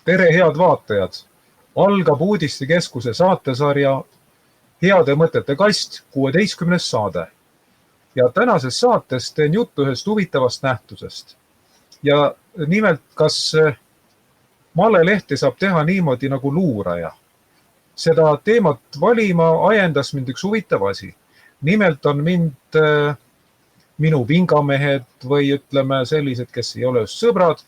Tere, head vaatajad! Algab Uudistekeskuse saatesarja Heade mõtete kast 16. saade. Ja tänases saates teen juttu ühest huvitavast nähtusest. Ja nimelt, kas malelehte saab teha niimoodi nagu luuraja? Seda teemat valima ajendas mind üks huvitav asi. Nimelt on mind minu vingamehed või ütleme sellised, kes ei ole just sõbrad,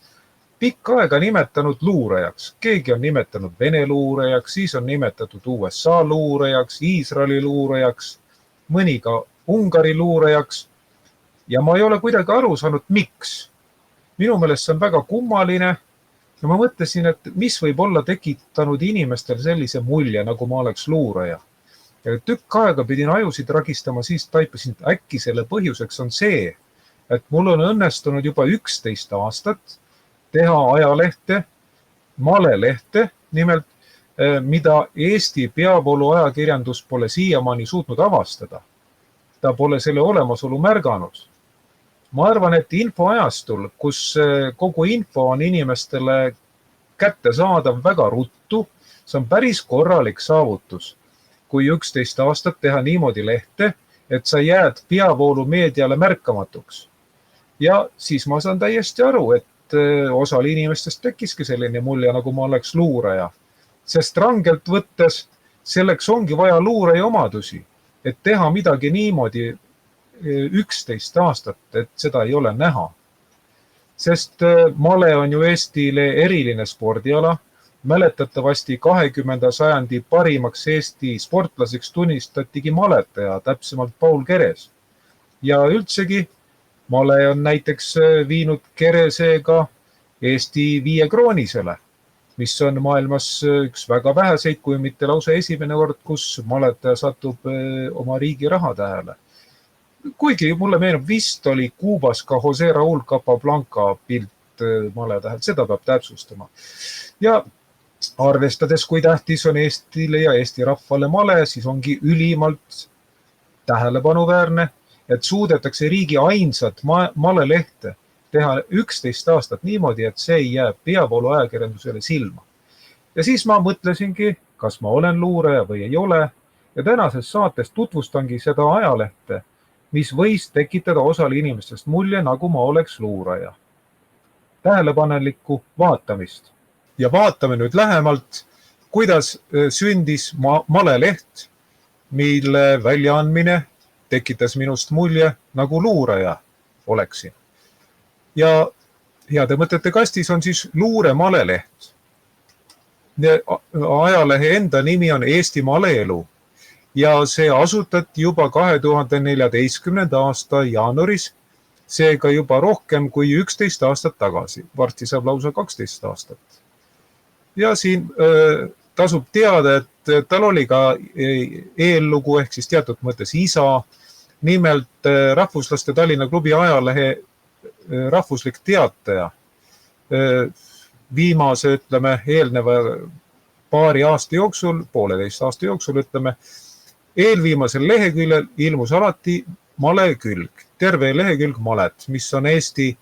pikka aega nimetanud luurajaks. Keegi on nimetanud Vene luurajaks, siis on nimetatud USA luurajaks, Iisraeli luurajaks, mõni ka Ungari luurajaks. Ja ma ei ole kuidagi aru saanud, miks. Minu meelest see on väga kummaline ja ma mõtlesin, et mis võib olla tekitanud inimestel sellise mulje, nagu ma oleks luuraja. Ja tükk aega pidin ajusid ragistama, siis taipasin, et äkki selle põhjuseks on see, et mul on õnnestunud juba 11 aastat teha ajalehte, malelehte, nimelt, mida Eesti peavoolu ajakirjandus pole siiamaani suutnud avastada. Ta pole selle olemasolu märganud. Ma arvan, et infoajastul, kus kogu info on inimestele kätte saadav väga ruttu, see on päris korralik saavutus, kui 11 aastat teha niimoodi lehte, et sa jääd peavoolu meediale märkamatuks. Ja siis ma saan täiesti aru, et osal inimestest tekkiski selline mulje, nagu ma oleks luuraja. Sest rangelt võttes selleks ongi vaja luuraja omadusi, et teha midagi niimoodi 11 aastat, et seda ei ole näha. Sest male on ju Eestile eriline spordiala. Mäletatavasti 20. sajandi parimaks Eesti sportlaseks tunnistatigi maletaja, täpsemalt Paul Keres. Ja üldsegi male on näiteks viinud Keresega Eesti 5 kroonisele, mis on maailmas üks väga väheseid, kui mitte lausa esimene kord, kus maletaja satub oma riigi raha tähele. Kuigi mulle meenub, vist oli Kuubas ka Jose Raul Capablanca pilt male tähel, seda peab täpsustama. Ja arvestades, kui tähtis on Eestile ja Eesti rahvale male, siis ongi ülimalt tähelepanuväärne, et suudetakse riigi ainsat malelehte teha 11 aastat niimoodi, et see ei jää peavoolu ajakirjandusele silma. Ja siis ma mõtlesingi, kas ma olen luuraja või ei ole, ja tänases saates tutvustangi seda ajalehte, mis võis tekitada osal inimestest mulje, nagu ma oleks luuraja. Tähelepanelikku vaatamist. Ja vaatame nüüd lähemalt, kuidas sündis maleleht, mille väljaandmine tekitas minust mulje, nagu luuraja oleksin. Ja Heade mõtete kastis on siis luure maleleht. Ajalehe enda nimi on Eesti Maleelu ja see asutati juba 2014. aasta jaanuaris, seega juba rohkem kui 11 aastat tagasi. Varsti saab lausa 12 aastat. Ja siin tasub teada, et tal oli ka eellugu ehk siis teatud mõttes isa, nimelt Rahvuslaste Tallinna klubi ajalehe rahvuslik teataja. Viimase, ütleme, eelneva paari aasta jooksul, 1,5 aasta jooksul, ütleme, eelviimasel leheküljel ilmus alati malekülg, terve lehekülg malet, mis on Eesti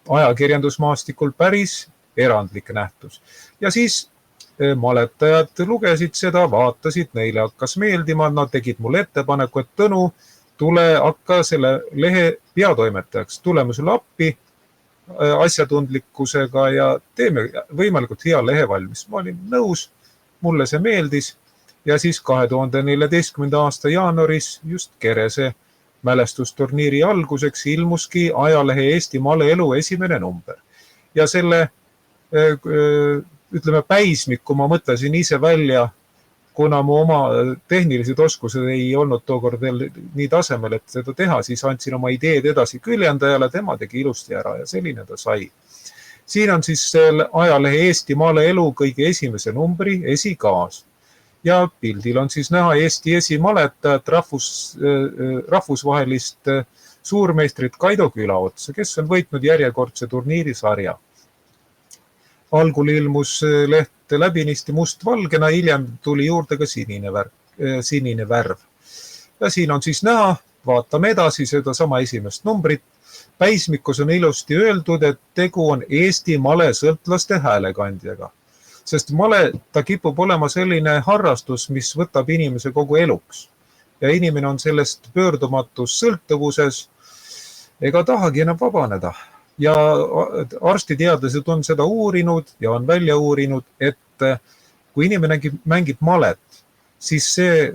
ajakirjandusmaastikul päris erandlik nähtus. Ja siis maletajad lugesid seda, vaatasid, neile hakkas meeldima, nad tegid mulle ettepaneku, et Tõnu, tule hakka selle lehe peatoimetajaks, tuleme sulle appi asjatundlikkusega ja teeme võimalikult hea lehe valmis. Ma olin nõus, mulle see meeldis ja siis 2014. aasta jaanuaris just Kerese mälestusturniiri alguseks ilmuski ajalehe Eesti Maleelu esimene number. Ja selle ütleme päismiku ma mõtlesin ise välja, kuna mu oma tehnilised oskused ei olnud tookord veel nii tasemel, et seda teha, siis andsin oma ideed edasi küljendajale, tema tegi ilusti ära ja selline ta sai. Siin on siis ajalehe Eesti Maleelu kõige esimese numbri esikaas. Ja pildil on siis näha Eesti esimaletajat rahvusvahelist suurmeistrit Kaido Külaotsa, kes on võitnud järjekordse turniirisarja. Algul ilmus leht läbinisti mustvalgena, hiljem tuli juurde ka sinine värv. Ja siin on siis näha vaatame edasi seda sama esimest numbrit. Päismikus on ilusti öeldud, et tegu on Eesti malesõltlaste häälekandjaga. Sest male, ta kipub olema selline harrastus, mis võtab inimese kogu eluks. Ja inimene on sellest pöördumatus sõltuvuses ega tahagi enam vabaneda. Ja arstiteadlased on seda uurinud ja on välja uurinud, et kui inimene mängib malet, siis see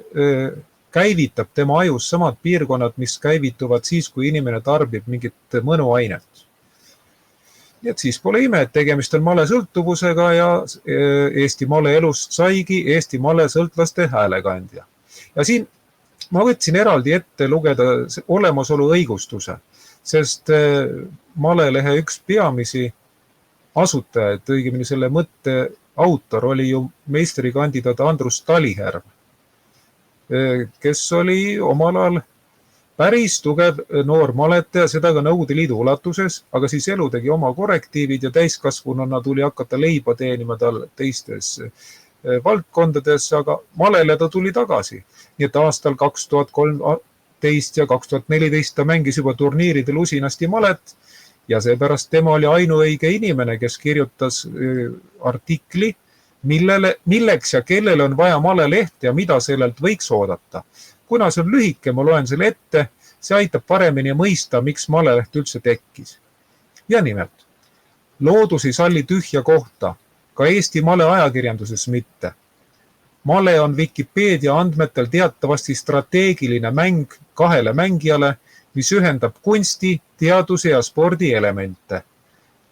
käivitab tema ajus samad piirkonnad, mis käivituvad siis, kui inimene tarbib mingit mõnuainet. Nii et siis pole ime, et tegemist on malesõltuvusega ja Eesti maleelust saigi Eesti malesõltlaste häälekandja. Ja siin ma võtsin eraldi ette lugeda olemasolu õigustuse, sest malelehe üks peamisi asutajaid, õigemini selle mõtte autor oli ju meistrikandidaat Andrus Talihärm, kes oli omal ajal päris tugev noor maletaja, seda ka Nõukogude Liidu ulatuses, aga siis elu tegi oma korrektiivid ja täiskasvununa tuli hakata leiba teenima tal teistes valdkondades, aga malele ta tuli tagasi. Nii et aastal 2013 ja 2014 ta mängis juba turniiridel usinasti malet ja seepärast tema oli ainuõige inimene, kes kirjutas artikli, milleks ja kellele on vaja maleleht ja mida sellelt võiks oodata. Kuna see on lühike, ma loen selle ette, see aitab paremini mõista, miks maleleht üldse tekkis. Ja nimelt, loodus ei salli tühja kohta, ka Eesti male ajakirjanduses mitte. Male on Wikipedia andmetel teatavasti strateegiline mäng kahele mängijale, mis ühendab kunsti, teaduse ja spordi elemente.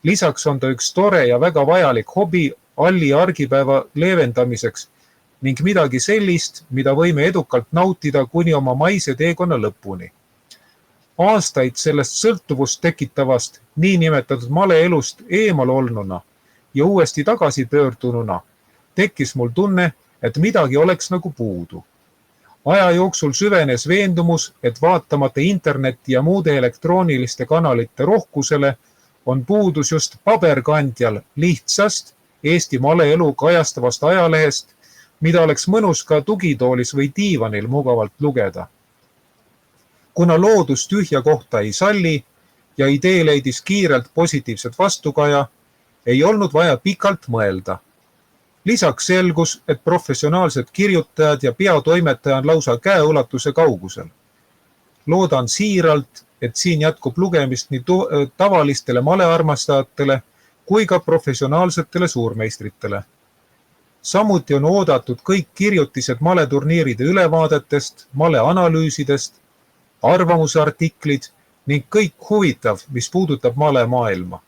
Lisaks on ta üks tore ja väga vajalik hobi alli argipäeva leevendamiseks ning midagi sellist, mida võime edukalt nautida kuni oma maise teekonna lõpuni. Aastaid sellest sõltuvust tekitavast niinimetatud maleelust eemal olnuna ja uuesti tagasi pöördununa tekkis mul tunne, et midagi oleks nagu puudu. Aja jooksul süvenes veendumus, et vaatamata interneti ja muude elektrooniliste kanalite rohkusele on puudus just paberkandjal lihtsast Eesti maleelu kajastavast ajalehest, mida oleks mõnus ka tugitoolis või diivanil mugavalt lugeda. Kuna loodus tühja kohta ei salli ja idee leidis kiirelt positiivset vastukaja, ei olnud vaja pikalt mõelda. Lisaks selgus, et professionaalsed kirjutajad ja peatoimetaja on lausa käeulatuse kaugusel. Loodan siiralt, et siin jätkub lugemist nii tavalistele malearmastajatele kui ka professionaalsetele suurmeistritele. Samuti on oodatud kõik kirjutised maleturniiride ülevaadetest, maleanalüüsidest, arvamusartiklid ning kõik huvitav, mis puudutab malemaailma.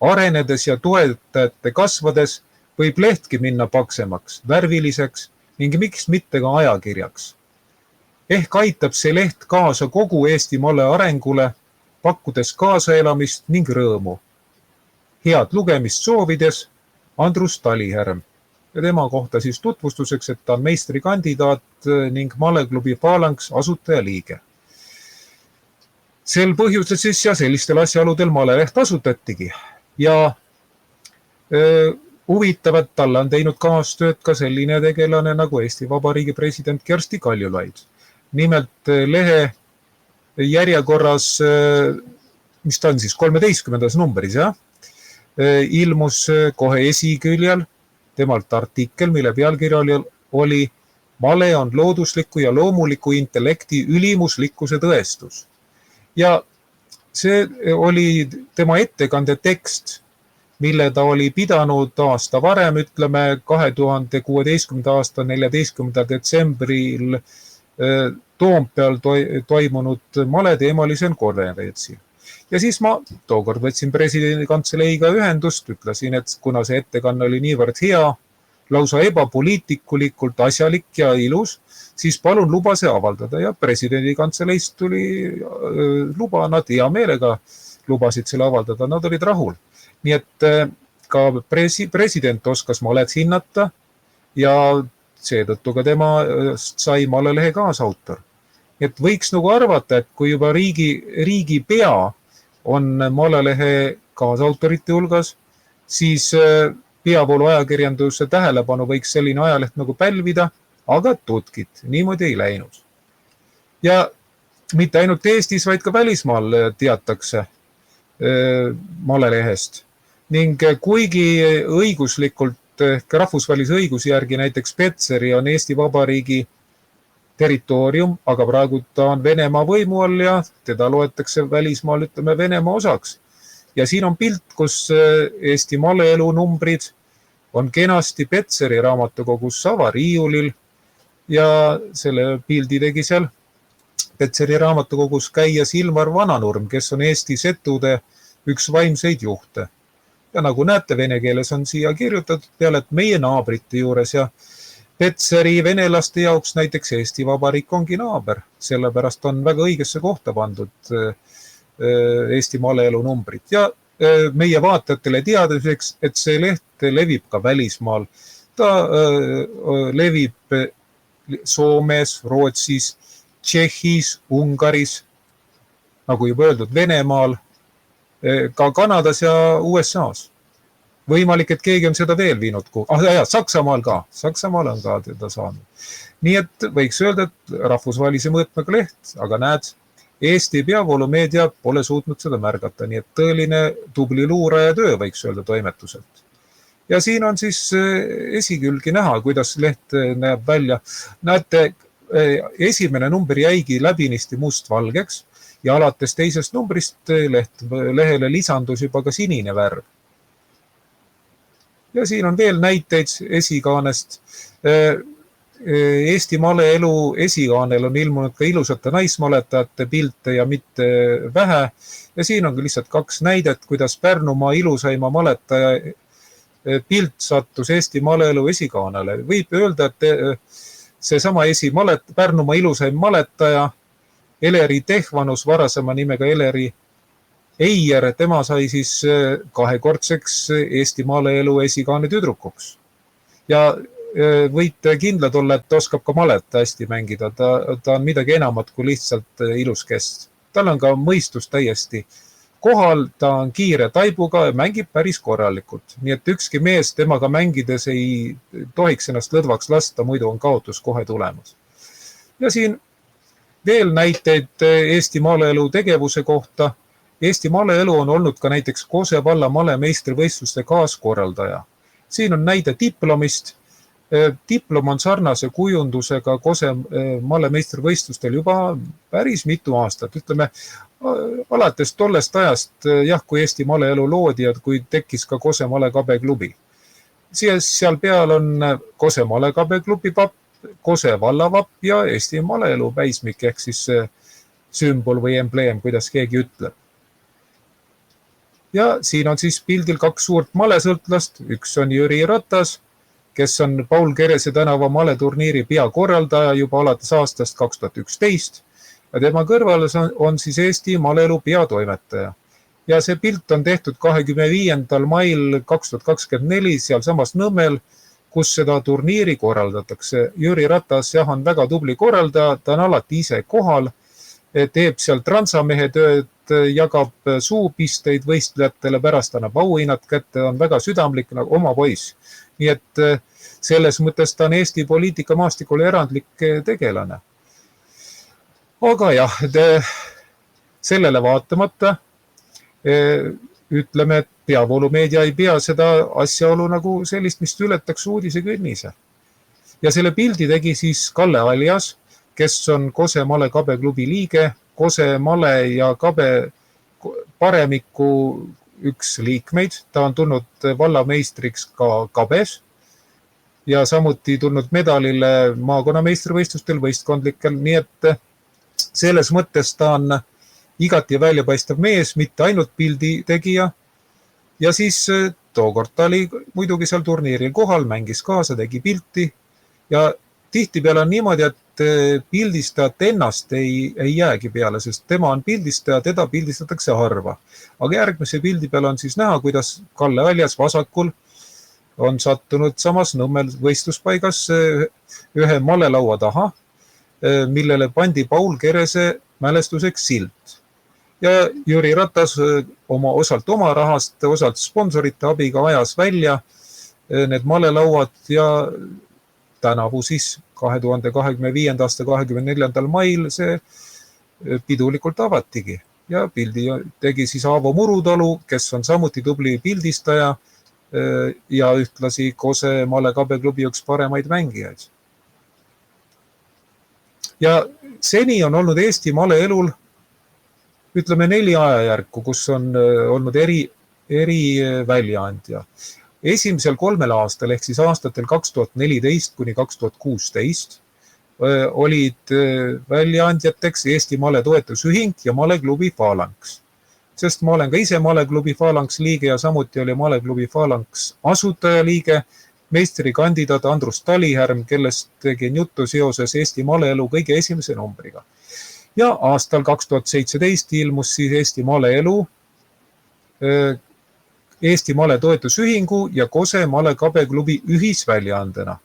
Arenedes ja toetajate kasvades võib lehtki minna paksemaks, värviliseks ning miks mitte ka ajakirjaks. Ehk aitab see leht kaasa kogu Eesti male arengule, pakkudes kaasaelamist ning rõõmu. Head lugemist soovides Andrus Talihärm ja tema kohta siis tutvustuseks, et ta on meistrikandidaat ning maleklubi Phalanx asutajaliige. Sel põhjusel siis ja sellistel asjaoludel maleleht asutatigi ja huvitavat, talle on teinud kaastööd ka selline tegelane nagu Eesti Vabariigi president Kersti Kaljulaid. Nimelt lehe järjekorras, mis ta on siis 13. numbris, ilmus kohe esiküljel temalt artikkel, mille pealkirja oli Male on loodusliku ja loomuliku intellekti ülimuslikkuse tõestus. Ja see oli tema ettekande tekst, mille ta oli pidanud aasta varem, ütleme 2016. aasta 14. detsembril Toompeal toimunud maleteemalisel konverentsil. Ja siis ma tookord võtsin presidendi kantseleiga ühendust, ütlesin, et kuna see ettekanne oli niivõrd hea, lausa ebapoliitikulikult asjalik ja ilus, siis palun luba see avaldada ja presidendi kantseleist tuli luba, nad hea meelega lubasid selle avaldada, nad olid rahul. Nii et ka president oskas malet hinnata ja seetõttu ka tema sai malelehe kaasautor. Et võiks nagu arvata, et kui juba riigi pea on malelehe kaasautorite hulgas, siis peavoolu ajakirjanduse tähelepanu võiks selline ajaleht nagu pälvida, aga tutkit, niimoodi ei läinud. Ja mitte ainult Eestis, vaid ka välismaal teatakse malelehest. Ning kuigi õiguslikult ehk rahvusvahelise õiguse järgi näiteks Petseri on Eesti Vabariigi territoorium, aga praegu ta on Venemaa võimu all ja teda loetakse välismaal, ütleme, Venemaa osaks. Ja siin on pilt, kus Eesti maleelu numbrid on kenasti Petseri raamatukogus avariiulil ja selle pildi tegi seal Petseri raamatukogus käies Ilmar Vananurm, kes on Eesti setude üks vaimseid juhte. Ja nagu näete, vene keeles on siia kirjutatud peale, et meie naabrite juures ja Petseri venelaste jaoks näiteks Eesti Vabariik ongi naaber, sellepärast on väga õigesse kohta pandud Eesti maleelu numbrid. Ja meie vaatajatele teadmiseks, et see leht levib ka välismaal. Ta levib Soomes, Rootsis, Tšehhis, Ungaris, nagu juba öeldud, Venemaal, ka Kanadas ja USA-s. Võimalik, et keegi on seda veel viinud. Saksamaal ka. Saksamaal on ka teda saanud. Nii et võiks öelda, et rahvusvahelise mõõtmega leht, aga näed, Eesti peavoolumeedia pole suutnud seda märgata, nii et tõeline tubli luuraja töö võiks öelda toimetuselt. Ja siin on siis esikülgi näha, kuidas leht näeb välja. Näete, esimene number jäigi läbinisti mustvalgeks ja alates teisest numbrist lehele lisandus juba ka sinine värv. Ja siin on veel näiteid esikaanest. Eesti maleelu esikaanel on ilmunud ka ilusate naismaletajate pilte ja mitte vähe. Ja siin on lihtsalt kaks näidet, kuidas Pärnumaa ilusaima maletaja pilt sattus Eesti maleelu esikaanele. Võib öelda, et seesama Pärnumaa ilusaim maletaja Eleri Tehvanus, varasema nimega Eleri Eier, tema sai siis kahekordseks Eesti maleelu esikaane tüdrukuks. Ja võite kindlad olla, et ta oskab ka malet hästi mängida. Ta on midagi enamat kui lihtsalt ilus kest. Tal on ka mõistus täiesti kohal, ta on kiire taibuga ja mängib päris korralikult. Nii et ükski mees temaga mängides ei tohiks ennast lõdvaks lasta, muidu on kaotus kohe tulemas. Ja siin veel näiteid Eesti maleelu tegevuse kohta. Eesti maleelu on olnud ka näiteks Kose valla malemeistrivõistluste kaaskorraldaja. Siin on näide diplomist. Diplom on sarnase kujundusega Kose malemeistrivõistlustel juba päris mitu aastat. Ütleme, alates tollest ajast, kui Eesti maleelu loodi ja kui tekkis ka Kose malekabeklubi. Seal peal on Kose malekabeklubi papp, Kose vallavapp ja Eesti maleelu päismik ehk siis sümbol või embleem, kuidas keegi ütleb. Ja siin on siis pildil kaks suurt malesõltlast. Üks on Jüri Ratas, kes on Paul Kerese tänava maleturniiri peakorraldaja juba alates aastast 2011 ja tema kõrval on siis Eesti maleelu peatoimetaja. Ja see pilt on tehtud 25. mail 2024 seal samas Nõmmel, kus seda turniiri korraldatakse. Jüri Ratas on väga tubli korraldaja, ta on alati ise kohal, teeb seal transamehe tööd, jagab suupisteid võistlejatele, pärast annab auhinnad kätte, on väga südamlik nagu oma poiss. Nii et selles mõttes ta on Eesti poliitikamaastikul erandlik tegelane. Aga jah, sellele vaatamata ütleme, et peavoolumeedia ei pea seda asjaolu nagu sellist, mis ületaks uudise kõnnise. Ja selle pildi tegi siis Kalle Aljas, kes on Kose male kabeklubi liige, Kose male ja kabe paremiku üks liikmeid. Ta on tulnud vallameistriks ka kabes ja samuti tulnud medalile maakonnameistrivõistlustel võistkondlikel. Nii et selles mõttes ta on igati väljapaistev mees, mitte ainult pildi tegija. Ja siis tookord ta oli muidugi seal turniiril kohal, mängis kaasa, tegi pilti ja tihtipeale on niimoodi, et pildistajat ennast ei jäägi peale, sest tema on pildistaja, teda pildistatakse harva. Aga järgmise pildi peal on siis näha, kuidas Kalle Aljas vasakul on sattunud samas Nõmmel võistluspaigas ühe malelaua taha, millele pandi Paul Kerese mälestuseks silt. Ja Jüri Ratas osalt oma rahast, osalt sponsorite abiga ajas välja need malelauad ja tänavu siis 2025. aasta 24. mail see pidulikult avatigi ja pildi tegi siis Aavo Murutalu, kes on samuti tubli pildistaja ja ühtlasi Kose Male Kabeklubi üks paremaid mängijaid. Ja seni on olnud Eesti maleelul, ütleme 4 ajajärku, kus on olnud eri väljaandja. Esimesel 3 aastal ehk siis aastatel 2014 kuni 2016 olid väljaandjateks Eesti Male Toetusühing ja Maleklubi Phalanx. Sest ma olen ka ise Maleklubi Phalanx liige ja samuti oli Maleklubi Phalanx asutajaliige, meistrikandidaat Andrus Talihärm, kellest tegin juttu seoses Eesti maleelu kõige esimese numbriga. Ja aastal 2017 ilmus siis Eesti maleelu, Eesti Male Toetusühingu ja Kose Male Kabeklubi ühisväljaandena.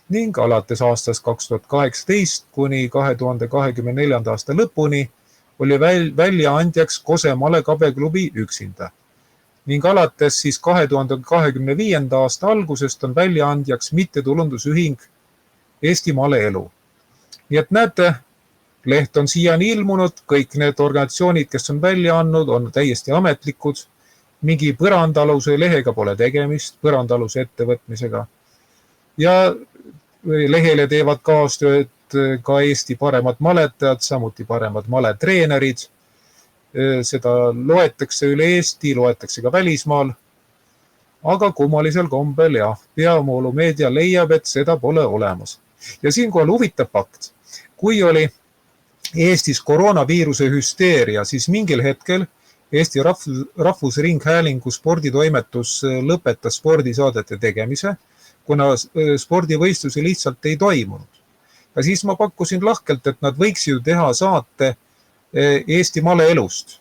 Ning alates aastast 2018 kuni 2024. aasta lõpuni oli väljaandjaks Kose Male Kabeklubi üksinda. Ning alates siis 2025. aasta algusest on väljaandjaks mittetulundusühing Eesti Maleelu. Nii et näete, leht on siiani ilmunud, kõik need organisatsioonid, kes on välja andnud, on täiesti ametlikud. Mingi põrandaluse lehega pole tegemist, põrandaluse ettevõtmisega. Ja lehele teevad kaastööd ka Eesti paremad maletajad, samuti paremad maletreenerid. Seda loetakse üle Eesti, loetakse ka välismaal. Aga kummalisel kombel Peavoolu meedia leiab, et seda pole olemas. Ja siinkohal huvitav fakt. Kui oli Eestis koroonaviiruse hüsteeria, siis mingil hetkel Eesti Rahvusringhäälingu sporditoimetus lõpetas spordisaadete tegemise, kuna spordivõistlusi lihtsalt ei toimunud. Ja siis ma pakkusin lahkelt, et nad võiksid teha saate Eesti maleelust,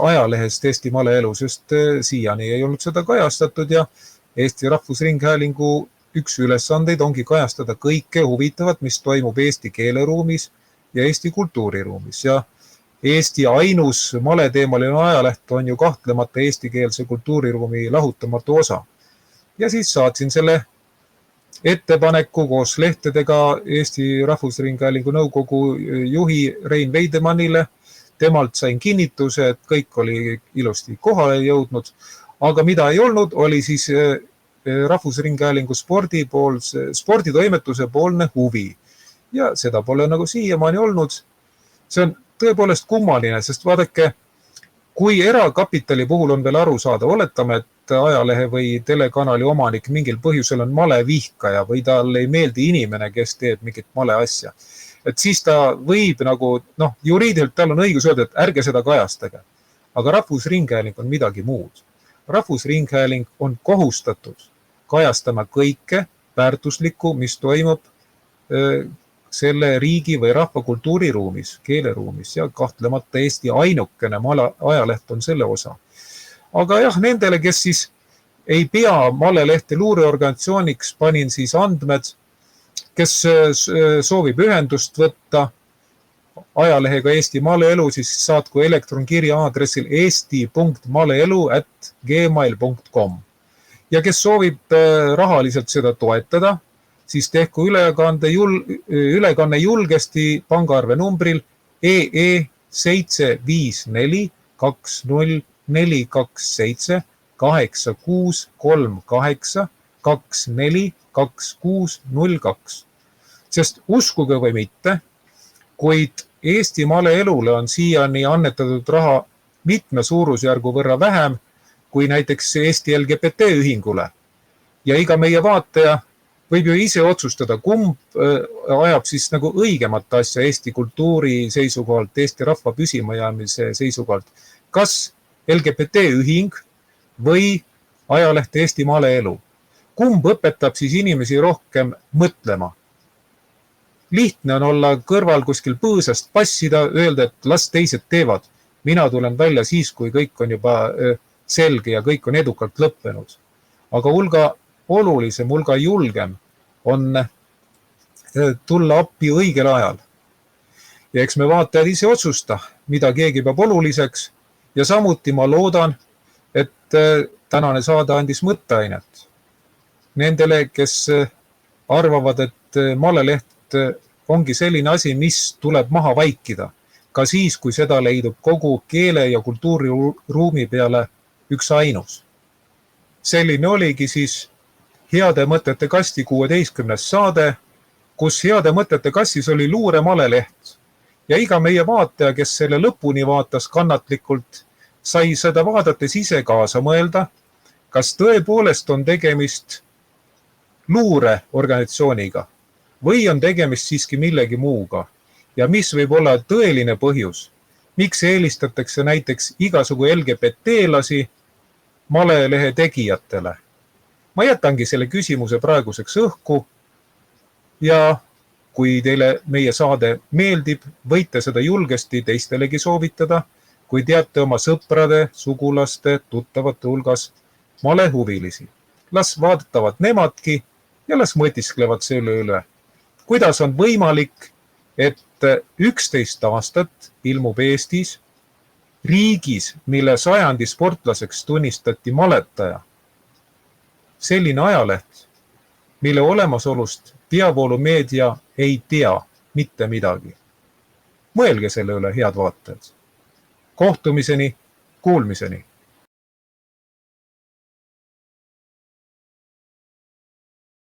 ajalehest Eesti maleelu, sest siiani ei olnud seda kajastatud ja Eesti Rahvusringhäälingu üks ülesandeid ongi kajastada kõike huvitavat, mis toimub Eesti keeleruumis ja Eesti kultuuriruumis. Ja Eesti ainus maleteemaline ajaleht on ju kahtlemata eestikeelse kultuuriruumi lahutamatu osa. Ja siis saatsin selle ettepaneku koos lehtedega Eesti Rahvusringhäälingu nõukogu juhi Rein Veidemannile. Temalt sain kinnituse, et kõik oli ilusti kohale jõudnud, aga mida ei olnud, oli siis Rahvusringhäälingu sporditoimetuse poolne huvi. Ja seda pole nagu siiamaani olnud. See on tõepoolest kummaline, sest vaadake, kui erakapitali puhul on veel aru saada, oletame, et ajalehe või telekanali omanik mingil põhjusel on malevihkaja või tal ei meeldi inimene, kes teeb mingit male asja. Et siis ta võib nagu, juriidiliselt tal on õigus öelda, et ärge seda kajastage. Aga Rahvusringhääling on midagi muud. Rahvusringhääling on kohustatud kajastama kõike väärtuslikku, mis toimub selle riigi või rahvakultuuriruumis, keeleruumis ja kahtlemata Eesti ainukene ajaleht on selle osa. Aga nendele, kes siis ei pea malelehte luureorganisatsiooniks, panin siis andmed, kes soovib ühendust võtta ajalehega Eesti maleelu, siis saatku elektronkirja aadressil eesti.maleelu@gmail.com. Ja kes soovib rahaliselt seda toetada, siis tehku ülekanne julgesti pangaarve numbril EE 754 20 427 8638 24 2602. Sest uskuge või mitte, kuid Eesti maleelule on siiani annetatud raha mitme suurusjärgu võrra vähem kui näiteks Eesti LGBT ühingule. Ja iga meie vaataja võib ju ise otsustada, kumb ajab siis nagu õigemat asja Eesti kultuuri seisukohalt, Eesti rahva püsimajäämise seisukohalt. Kas LGBT ühing või ajaleht Eesti maleelu? Kumb õpetab siis inimesi rohkem mõtlema? Lihtne on olla kõrval kuskil põõsast passida, öelda, et las teised teevad. Mina tulen välja siis, kui kõik on juba selge ja kõik on edukalt lõppenud. Aga hulga olulisem, hulga julgem on tulla appi õigel ajal. Ja eks me vaatajad ise otsusta, mida keegi peab oluliseks. Ja samuti ma loodan, et tänane saade andis mõtteainet nendele, kes arvavad, et maleleht ongi selline asi, mis tuleb maha vaikida, ka siis, kui seda leidub kogu keele- ja kultuuriruumi peale üks ainus. Selline oligi siis Heade mõtete kasti 16. saade, kus Heade mõtete kastis oli luuremaleleht ja iga meie vaataja, kes selle lõpuni vaatas kannatlikult, sai seda vaadates ise kaasa mõelda, kas tõepoolest on tegemist luureorganisatsiooniga või on tegemist siiski millegi muuga ja mis võib olla tõeline põhjus, miks eelistatakse näiteks igasugu LGBT-lasi malelehe tegijatele. Ma jätangi selle küsimuse praeguseks õhku ja kui teile meie saade meeldib, võite seda julgesti teistelegi soovitada, kui teate oma sõprade, sugulaste, tuttavate hulgas malehuvilisi. Las vaatavad nemadki ja las mõtisklevad selle üle, kuidas on võimalik, et 11 aastat ilmub Eestis riigis, mille sajandi sportlaseks tunnistati maletaja. Selline ajaleht, mille olemasolust peavoolumeedia ei tea mitte midagi. Mõelge selle üle, head vaatajad. Kohtumiseni, kuulmiseni.